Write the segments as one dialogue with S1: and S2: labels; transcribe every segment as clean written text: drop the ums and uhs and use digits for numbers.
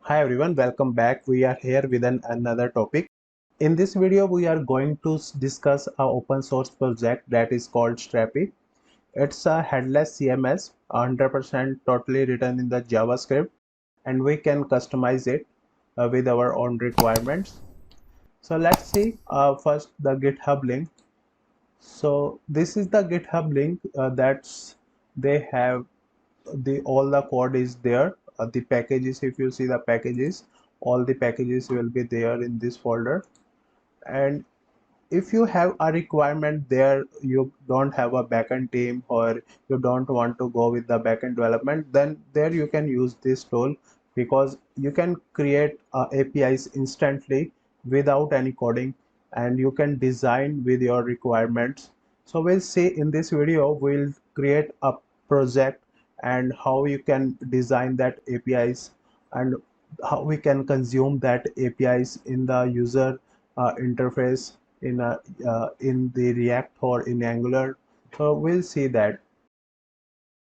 S1: Hi everyone, welcome back. We are here with another topic. In this video, we are going to discuss a open source project that is called Strapi. It's a headless CMS, 100% totally written in the JavaScript, and we can customize it with our own requirements. So let's see first the GitHub link. So this is the GitHub link that's they have the all the code is there. The packages, if you see the packages, all the packages will be there in this folder. And if you have a requirement there, you don't have a backend team or you don't want to go with the backend development, then there you can use this tool because you can create APIs instantly without any coding, and you can design with your requirements. So we'll see in this video, we'll create a project and how you can design that APIs and how we can consume that APIs in the user interface in the React or in Angular. So we'll see that.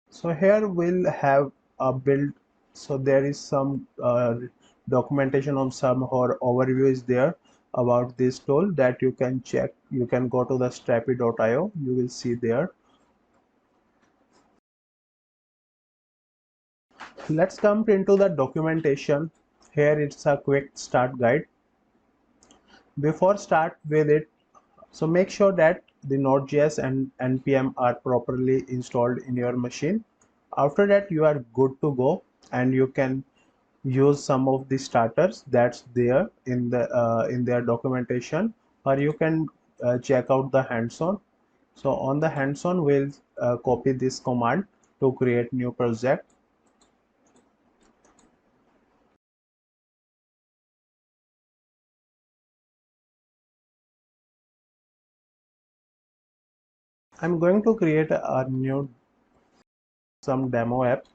S1: So here we'll have a build. So there is some documentation of some or overview is there about this tool that you can check. You can go to the strapi.io. You will see there. Let's come into the documentation. Here it's a quick start guide. Before start with it, so make sure that the Node.js and npm are properly installed in your machine. After that, you are good to go, and you can use some of the starters that's there in their documentation, or you can check out the hands-on. So on the hands-on, we'll copy this command to create new project. I'm going to create a new some demo app.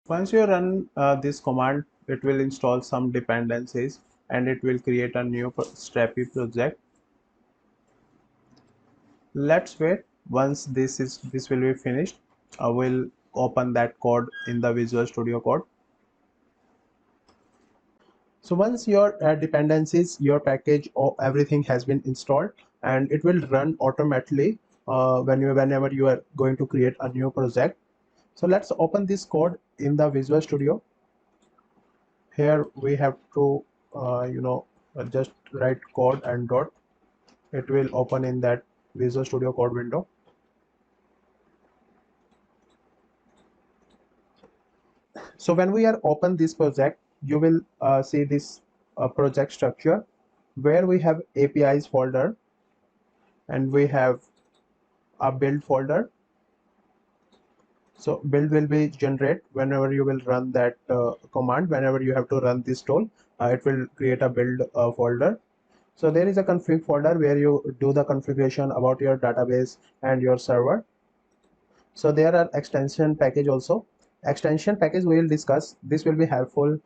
S1: Once you run this command, it will install some dependencies and it will create a new Strapi project. Let's wait. Once this will be finished, I will open that code in the Visual Studio Code. So once your dependencies, your package, or everything has been installed, and it will run automatically whenever you are going to create a new project. So let's open this code in the Visual Studio. Here we have to just write code and dot. It will open in that Visual Studio Code window. So when we are open this project, you will see this project structure where we have APIs folder and we have a build folder. So build will be generate whenever you will run that command. Whenever you have to run this tool, it will create a build folder. So there is a config folder where you do the configuration about your database and your server. So there are extension package also. Extension package we will discuss. This will be helpful.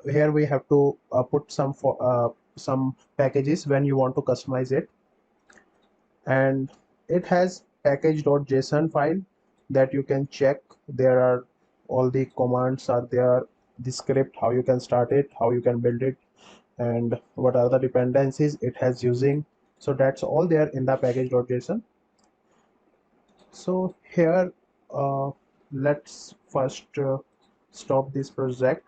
S1: Here we have to put some packages when you want to customize it, and it has package.json file that you can check. There are all the commands are there, the script, how you can start it, how you can build it, and what are the dependencies it has using. So that's all there in the package.json. So here let's first stop this project.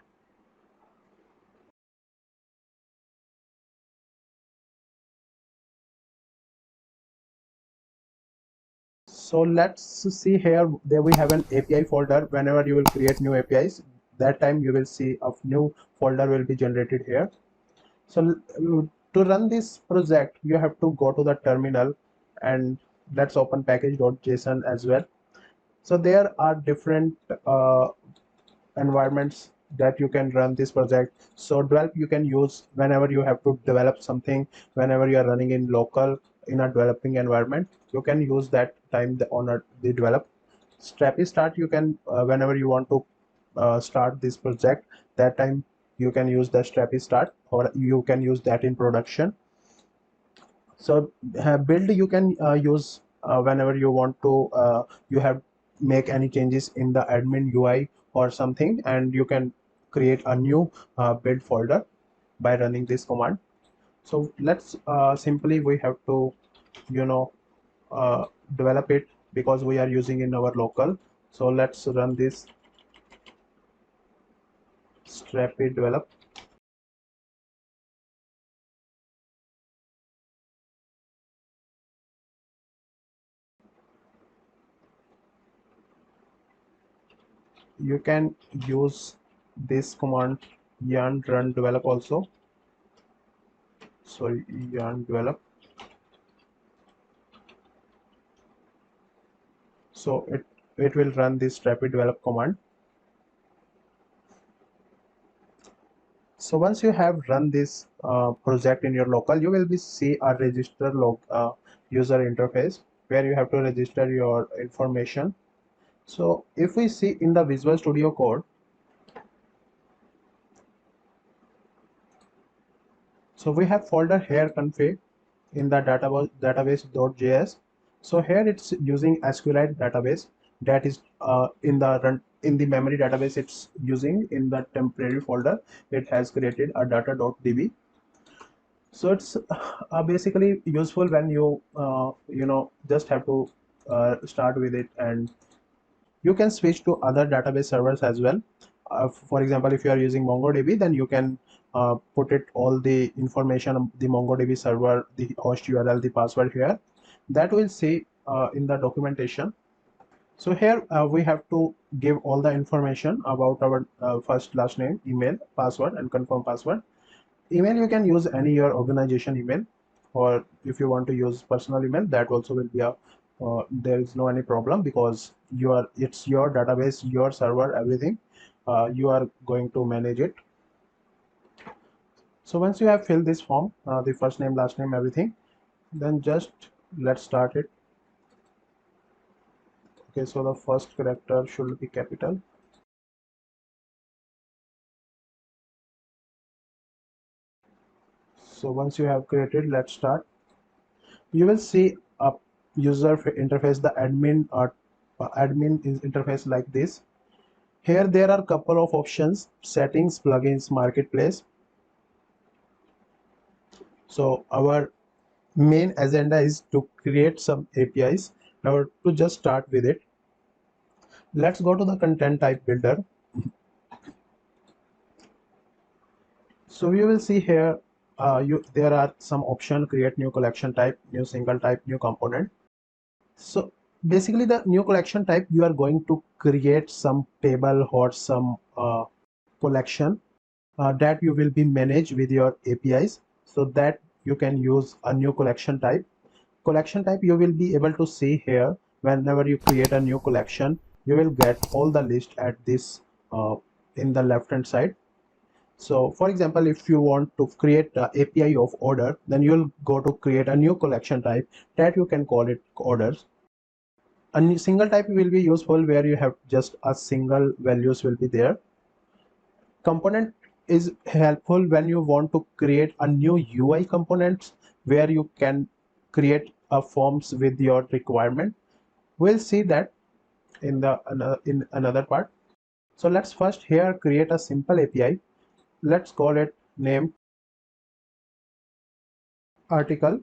S1: So let's see here, there we have an API folder. Whenever you will create new APIs, that time you will see a new folder will be generated here. So to run this project, you have to go to the terminal, and let's open package.json as well. So there are different environments that you can run this project. So develop you can use whenever you have to develop something, whenever you are running in local in a developing environment, you can use that time on the develop. Strapi start, you can whenever you want to start this project, that time you can use the Strapi Start, or you can use that in production. So build you can use whenever you want to, you have make any changes in the admin UI or something, and you can create a new build folder by running this command. So let's simply we have to, you know, uh, develop it because we are using in our local. So let's run this Strapi develop. You can use this command yarn run develop also. So yarn develop, so it will run this Strapi develop command. So once you have run this project in your local, you will be see a register log user interface where you have to register your information. So if we see in the Visual Studio Code, so we have folder here config in the database.js. So here it's using SQLite database that is in the memory database. It's using in the temporary folder. It has created a data.db. So it's basically useful when you just have to start with it, and you can switch to other database servers as well. For example, if you are using MongoDB, then you can put it all the information of the MongoDB server, the host URL, the password here. That we'll see in the documentation. So here we have to give all the information about our first, last name, email, password, and confirm password. Email, you can use any your organization email, or if you want to use personal email, that also will be a there is no any problem, because it's your database, your server, everything. You are going to manage it. So once you have filled this form, the first name, last name, everything, then just let's start it. Okay, so the first character should be capital. So once you have created, let's start. You will see a user interface, the admin is interface like this. Here there are couple of options: settings, plugins, marketplace. So our main agenda is to create some APIs. Now to just start with it, let's go to the content type builder. So you will see here there are some option: create new collection type, new single type, new component. So basically the new collection type, you are going to create some table or some collection that you will be managed with your APIs, so that you can use a new collection type. Collection type you will be able to see here. Whenever you create a new collection, you will get all the list at this in the left hand side. So for example, if you want to create a API of order, then you'll go to create a new collection type that you can call it orders. A new single type will be useful where you have just a single values will be there. Component is helpful when you want to create a new UI components where you can create a forms with your requirement. We'll see that in the in another part. So let's first here create a simple API. Let's call it name article.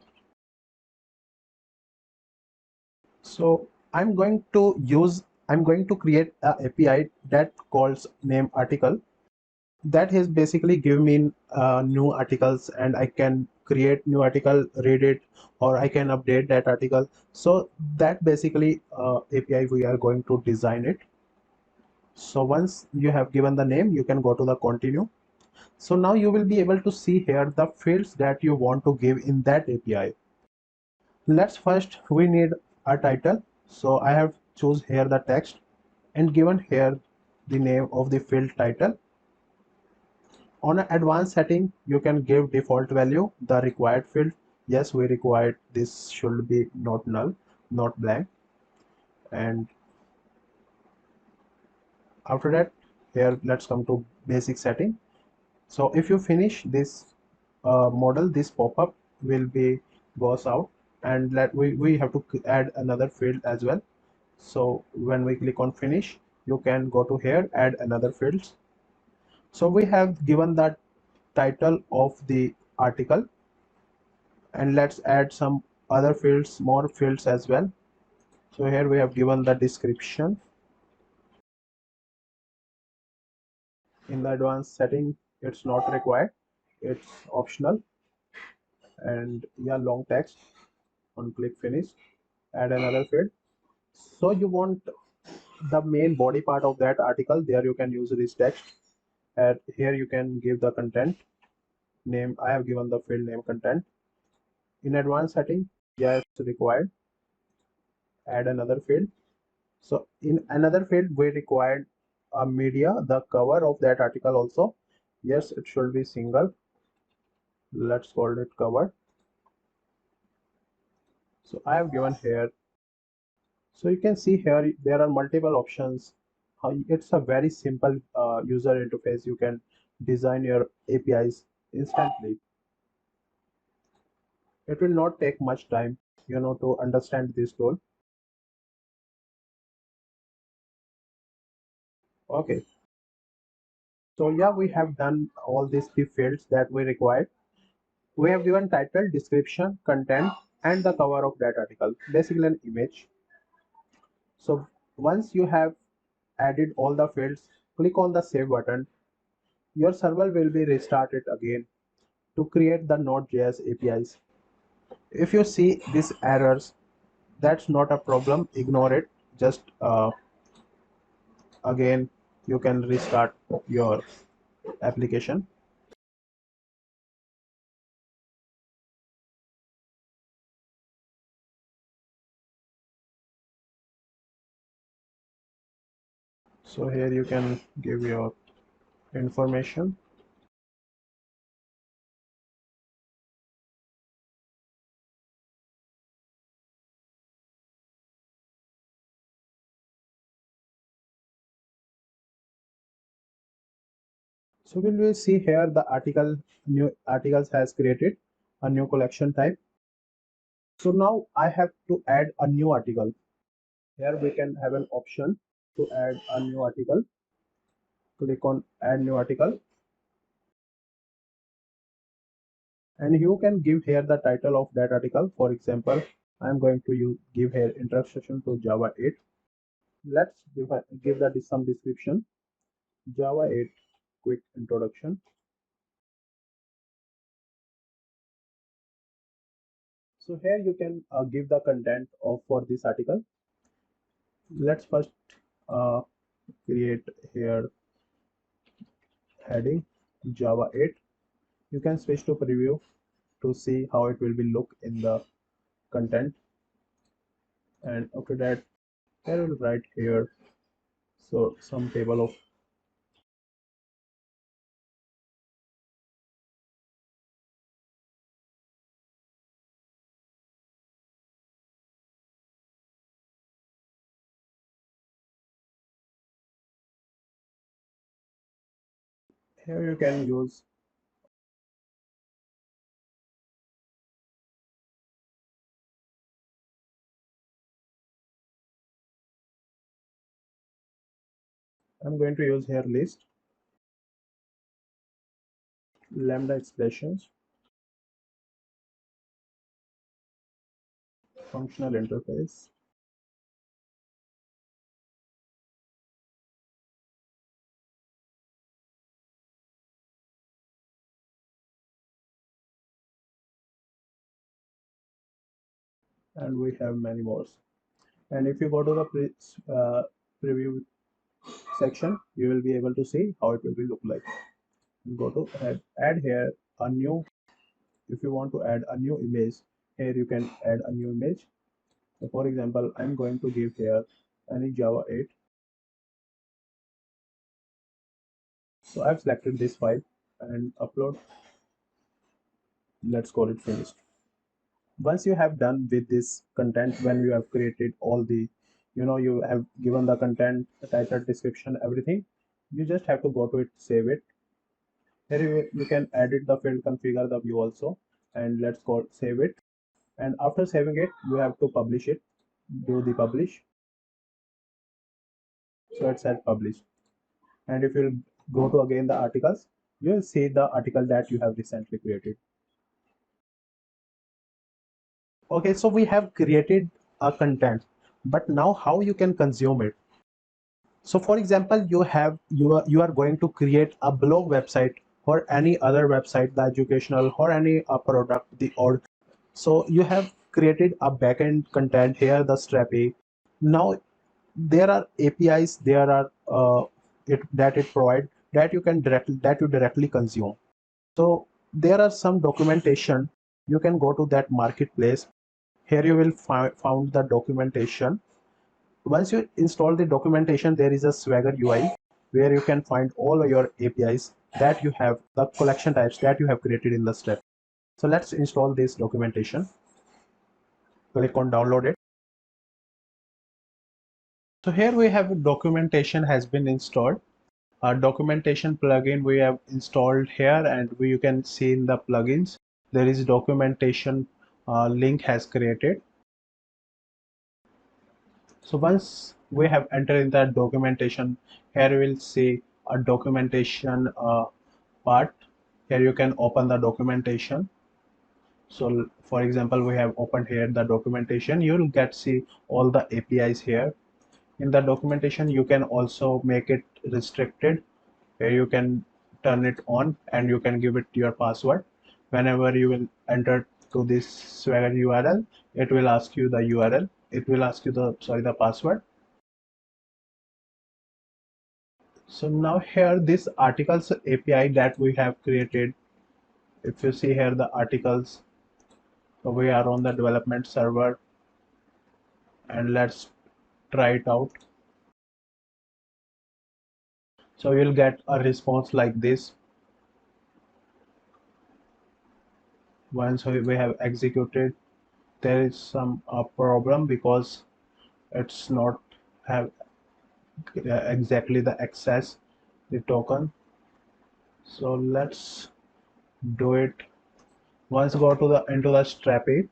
S1: So I'm going to create a API that calls name article. That is basically give me new articles, and I can create new article, read it, or I can update that article. So that basically API we are going to design it. So once you have given the name, you can go to the continue. So now you will be able to see here the fields that you want to give in that API. Let's first we need a title. So I have choose here the text and given here the name of the field title. On an advanced setting, you can give default value, the required field. Yes, we required this should be not null, not blank. And after that, here let's come to basic setting. So if you finish this model, this pop-up will be goes out, and we have to add another field as well. So when we click on finish, you can go to here, add another fields. So we have given the title of the article, and let's add some other fields, more fields as well. So here we have given the description. In the advanced setting, it's not required, it's optional. And yeah, long text. On click finish, add another field. So you want the main body part of that article, there you can use this text, and here you can give the content name. I have given the field name content. In advanced setting, yes, required, add another field. So in another field we required a media, the cover of that article also. Yes, it should be single. Let's call it cover. So I have given here. So you can see here there are multiple options. It's a very simple user interface. You can design your APIs instantly. It will not take much time, to understand this tool. Okay, so yeah, we have done all these three fields that we required. We have given title, description, content, and the cover of that article, basically an image. So once you have added all the fields, click on the save button. Your server will be restarted again to create the Node.js APIs. If you see these errors, that's not a problem. Ignore it. Just again, you can restart your application. So here you can give your information. So will we see here the article, new articles has created a new collection type. So now I have to add a new article. Here we can have an option to add a new article. Click on add new article, and you can give here the title of that article. For example, I'm going to give here introduction to Java 8. Let's give that some description. Java 8 quick introduction. So here you can give the content of for this article. Let's first uh, create here heading Java 8. You can switch to preview to see how it will be look in the content, and after that I will write here so some table of. Here you can use. I'm going to use here list, lambda expressions, functional interface, and we have many more. And if you go to the preview section, you will be able to see how it will be look like. Go to add here a new. If you want to add a new image, here you can add a new image. So for example, I'm going to give here any Java 8. So I've selected this file and upload. Let's call it finished. Once you have done with this content, when you have created all the, you have given the content, the title, description, everything, you just have to go to it, save it. Here you can edit the field, configure the view also, and let's go save it. And after saving it, you have to publish it. Do the publish. So it says publish. And if you go to again the articles, you will see the article that you have recently created. Okay, so we have created a content, but now how you can consume it? So for example, you are going to create a blog website or any other website, the educational or any product, the or so you have created a backend content here, the Strapi. Now there are APIs, there are it provide that you directly consume. So there are some documentation. You can go to that marketplace. Here you will found the documentation. Once you install the documentation, there is a Swagger UI where you can find all your APIs that you have, the collection types that you have created in the step. So let's install this documentation. Click on download it. So here we have documentation has been installed. Our documentation plugin we have installed here, and you can see in the plugins there is documentation link has created. So once we have entered in that documentation, here we will see a documentation part. Here you can open the documentation. So for example, we have opened here the documentation. You will get see all the APIs here. In the documentation, you can also make it restricted. Here you can turn it on and you can give it your password. Whenever you will enter to this Swagger URL, it will ask you the URL. It will ask you the password. So now here this articles API that we have created, if you see here the articles, so we are on the development server and let's try it out. So you'll get a response like this. Once we have executed, there is some problem because it's not have exactly the access the token. So let's do it. Once go to the into the Strapi,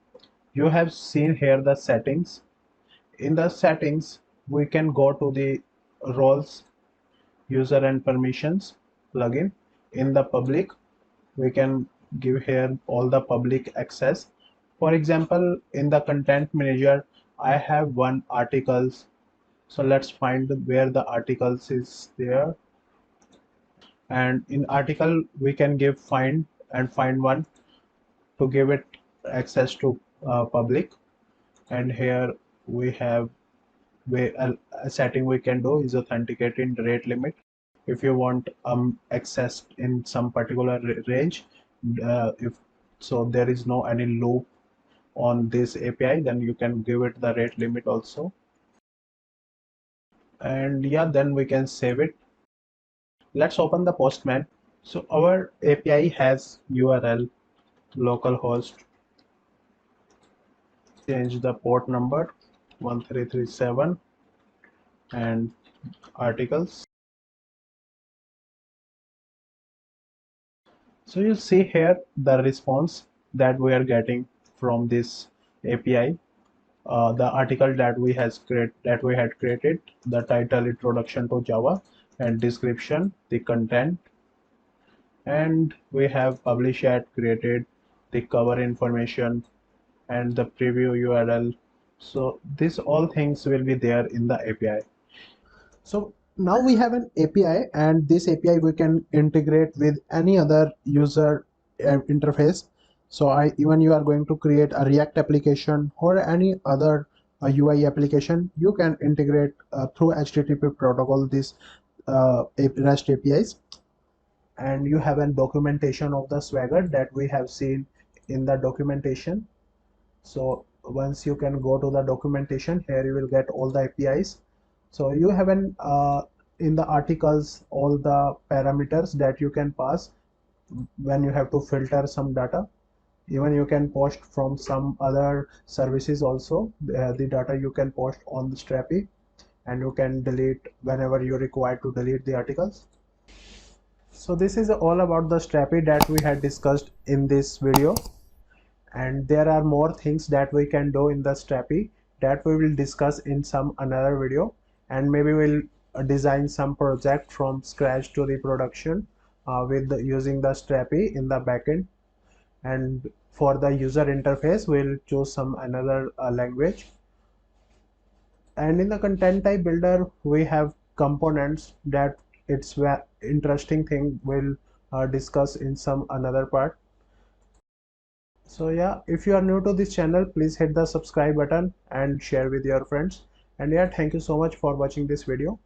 S1: you have seen here the settings. In the settings, we can go to the roles, user and permissions plugin. In the public, we can give here all the public access. For example, in the content manager, I have one articles. So let's find where the articles is there. And in article, we can give find and find one to give it access to public. And here we have a setting we can do is authenticate in rate limit. If you want access in some particular range, if so there is no any loop on this API, then you can give it the rate limit also. And yeah, then we can save it. Let's open the Postman. So our API has URL, localhost, change the port number 1337 and articles. So you see here the response that we are getting from this API. The article that we had created, the title, introduction to Java, and description, the content, and we have publish ad created, the cover information, and the preview URL. So these all things will be there in the API. So now we have an API, and this API we can integrate with any other user interface. So even you are going to create a React application or any other UI application, you can integrate through HTTP protocol this REST APIs. And you have a documentation of the Swagger that we have seen in the documentation. So once you can go to the documentation, here you will get all the APIs. So you have an in the articles all the parameters that you can pass when you have to filter some data. Even you can post from some other services also. The data you can post on the Strapi, and you can delete whenever you require to delete the articles. So this is all about the Strapi that we had discussed in this video, and there are more things that we can do in the Strapi that we will discuss in some another video, and maybe we'll design some project from scratch to the production using the Strapi in the backend. And for the user interface we'll choose some another language. And in the content type builder we have components that it's interesting thing we'll discuss in some another part. So yeah, if you are new to this channel, please hit the subscribe button and share with your friends. And yeah, thank you so much for watching this video.